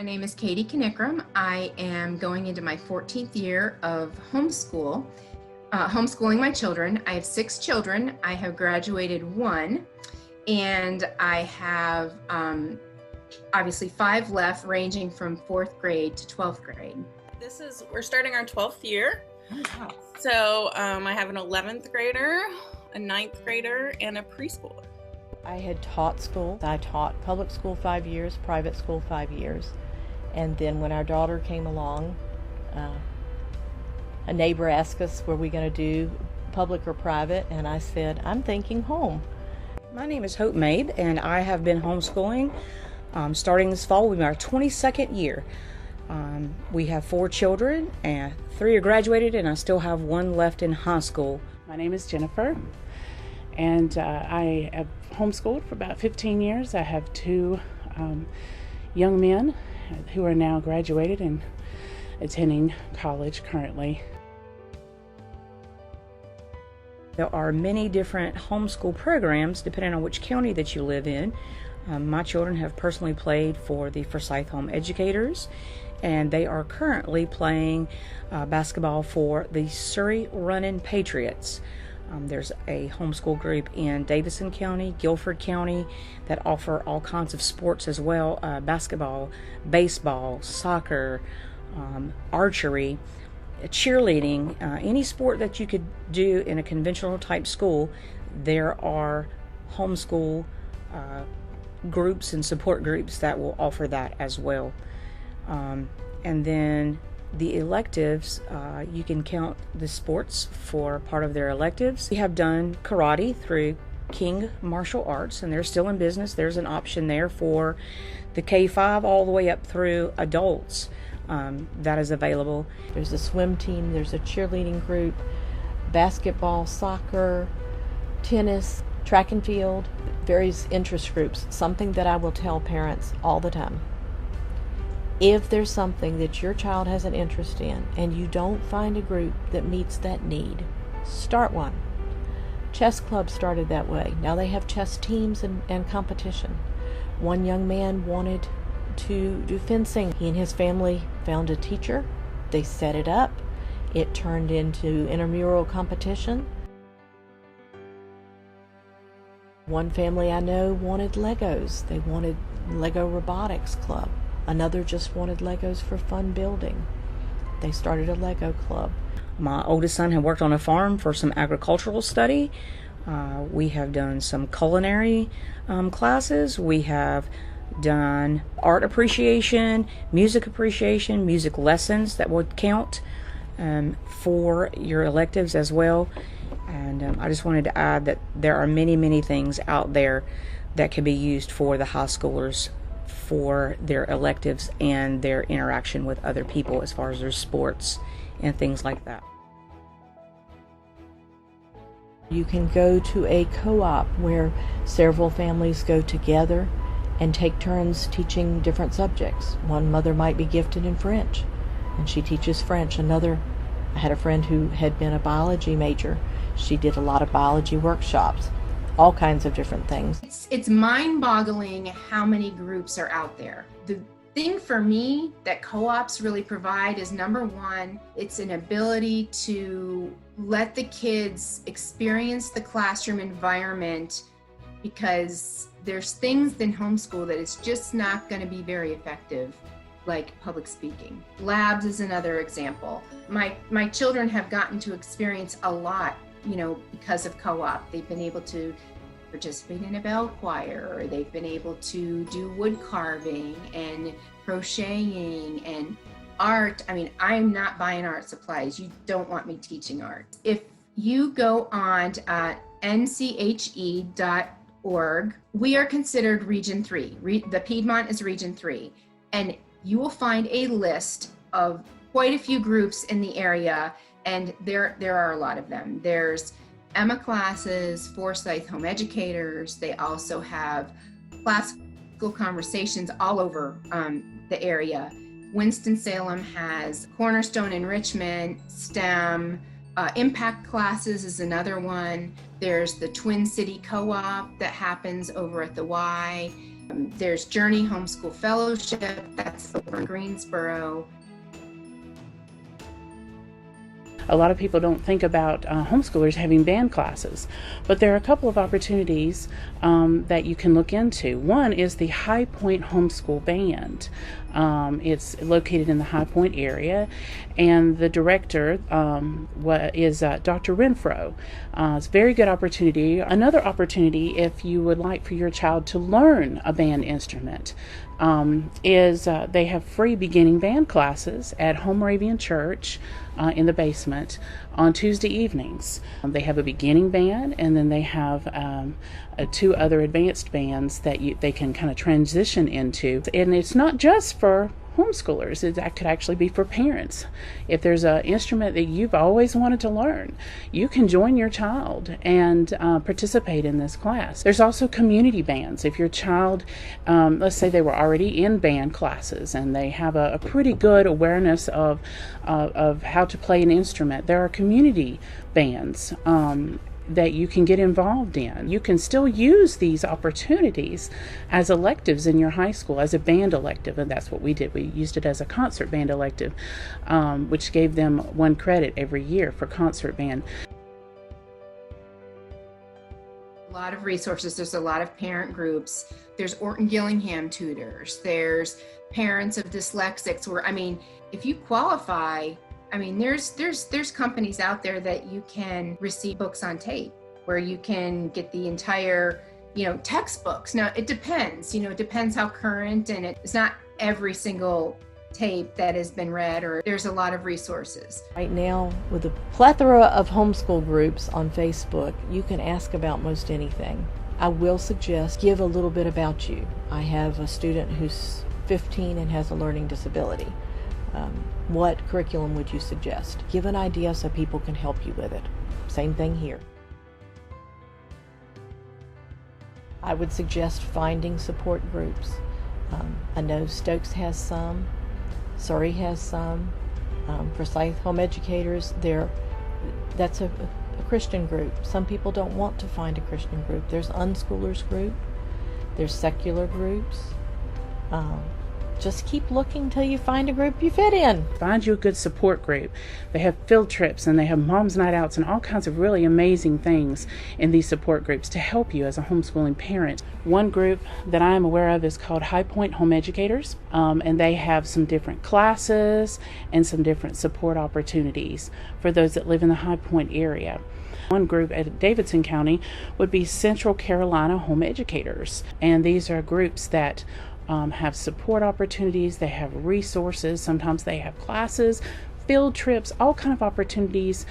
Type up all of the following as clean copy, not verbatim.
My name is Katie Knickrum. I am going into my 14th year of homeschooling my children. I have 6 children. I have graduated 1, and I have obviously 5 left, ranging from 4th grade to 12th grade. We're starting our 12th year. Wow. So I have an 11th grader, a 9th grader, and a preschooler. I had taught school. I taught public school 5 years, private school 5 years. And then when our daughter came along, a neighbor asked us, were we going to do public or private? And I said, I'm thinking home. My name is Hope Mabe, and I have been homeschooling starting this fall. We'll be our 22nd year. We have 4 children, and 3 are graduated, and I still have 1 left in high school. My name is Jennifer, and I have homeschooled for about 15 years. I have 2 young men who are now graduated and attending college currently. There are many different homeschool programs depending on which county that you live in. My children have personally played for the Forsyth Home Educators, and they are currently playing basketball for the Surrey Runnin' Patriots. There's a homeschool group in Davison County, Guilford County, that offer all kinds of sports as well, basketball, baseball, soccer, archery, cheerleading, any sport that you could do in a conventional type school. There are homeschool groups and support groups that will offer that as well. And then the electives, you can count the sports for part of their electives. We have done karate through King Martial Arts, and they're still in business. There's an option there for the K-5 all the way up through adults. That is available. There's a swim team, there's a cheerleading group, basketball, soccer, tennis, track and field, various interest groups. Something that I will tell parents all the time. If there's something that your child has an interest in and you don't find a group that meets that need, start one. Chess club started that way. Now they have chess teams and competition. One young man wanted to do fencing. He and his family found a teacher. They set it up. It turned into intramural competition. One family I know wanted Legos. They wanted Lego Robotics Club. Another just wanted Legos for fun building. They started a Lego club. My oldest son had worked on a farm for some agricultural study. We have done some culinary classes. We have done art appreciation, music lessons that would count for your electives as well. And I just wanted to add that there are many, many things out there that can be used for the high schoolers for their electives and their interaction with other people as far as their sports and things like that. You can go to a co-op where several families go together and take turns teaching different subjects. One mother might be gifted in French, and she teaches French. I had a friend who had been a biology major. She did a lot of biology workshops, all kinds of different things. It's mind-boggling how many groups are out there. The thing for me that co-ops really provide is, number one, it's an ability to let the kids experience the classroom environment, because there's things in homeschool that it's just not going to be very effective, like public speaking. Labs is another example. My children have gotten to experience a lot, because of co-op. They've been able to participate in a bell choir, or they've been able to do wood carving and crocheting and art. I'm not buying art supplies. You don't want me teaching art. If you go on to nche.org, we are considered Region 3. The Piedmont is Region 3. And you will find a list of quite a few groups in the area, and there are a lot of them. There's Emma classes, Forsyth Home Educators. They also have classical conversations all over the area. Winston-Salem has Cornerstone Enrichment, STEM, Impact Classes is another one. There's the Twin City Co-op that happens over at the Y. There's Journey Homeschool Fellowship, that's over in Greensboro. A lot of people don't think about homeschoolers having band classes, but there are a couple of opportunities that you can look into. One is the High Point Homeschool Band. It's located in the High Point area, and the director is Dr. Renfro. It's a very good opportunity. Another opportunity, if you would like for your child to learn a band instrument, is they have free beginning band classes at Home Moravian Church in the basement on Tuesday evenings. They have a beginning band, and then they have 2 other advanced bands that they can kind of transition into. And it's not just for homeschoolers, that could actually be for parents. If there's an instrument that you've always wanted to learn, you can join your child and participate in this class. There's also community bands. If your child, let's say they were already in band classes and they have a pretty good awareness of how to play an instrument, there are community bands that you can get involved in. You can still use these opportunities as electives in your high school, as a band elective, and that's what we did. We used it as a concert band elective, which gave them 1 credit every year for concert band. A lot of resources. There's a lot of parent groups. There's Orton Gillingham tutors. There's parents of dyslexics, where, I mean, if you qualify, I mean, there's companies out there that you can receive books on tape, where you can get the entire, textbooks. Now, it depends, it depends how current, and it's not every single tape that has been read, or there's a lot of resources. Right now, with a plethora of homeschool groups on Facebook, you can ask about most anything. I will suggest give a little bit about you. I have a student who's 15 and has a learning disability. What curriculum would you suggest? Give an idea so people can help you with it. Same thing here. I would suggest finding support groups. I know Stokes has some, Surrey has some. Forsyth Home Educators, that's a Christian group. Some people don't want to find a Christian group. There's unschoolers group, there's secular groups. Just keep looking till you find a group you fit in. Find you a good support group. They have field trips and they have mom's night outs and all kinds of really amazing things in these support groups to help you as a homeschooling parent. One group that I am aware of is called High Point Home Educators, and they have some different classes and some different support opportunities for those that live in the High Point area. One group at Davidson County would be Central Carolina Home Educators, and these are groups that have support opportunities, they have resources, sometimes they have classes, field trips, all kind of opportunities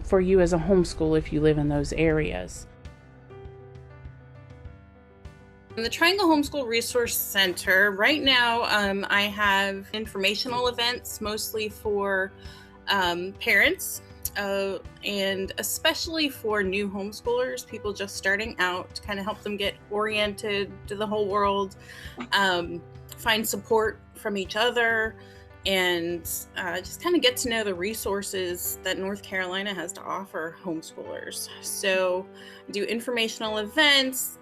for you as a homeschool if you live in those areas. In the Triangle Homeschool Resource Center, right now I have informational events mostly for parents and especially for new homeschoolers, people just starting out, to kind of help them get oriented to the whole world, find support from each other, and just kind of get to know the resources that North Carolina has to offer homeschoolers. So I do informational events,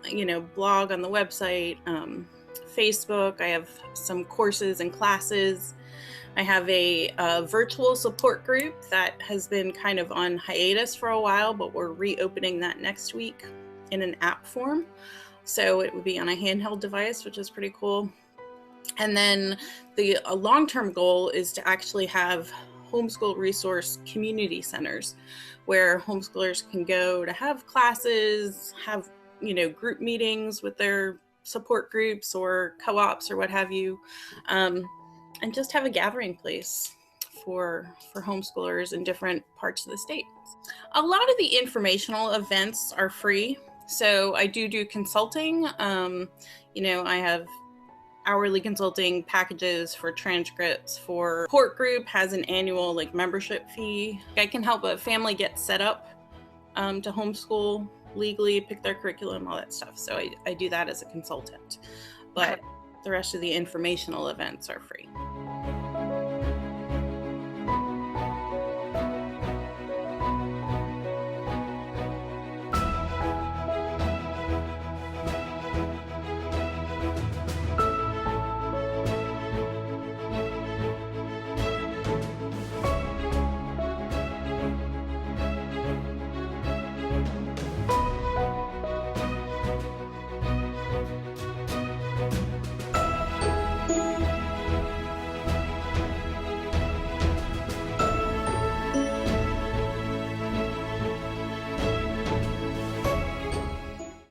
blog on the website, Facebook. I have some courses and classes. I have a virtual support group that has been kind of on hiatus for a while, but we're reopening that next week in an app form. So it would be on a handheld device, which is pretty cool. And then the long-term goal is to actually have homeschool resource community centers where homeschoolers can go to have classes, have, group meetings with their support groups or co-ops or what have you. And just have a gathering place for homeschoolers in different parts of the state. A lot of the informational events are free. So I do consulting. I have hourly consulting packages for transcripts. For support group has an annual membership fee. I can help a family get set up to homeschool legally, pick their curriculum, all that stuff. So I do that as a consultant. But the rest of the informational events are free.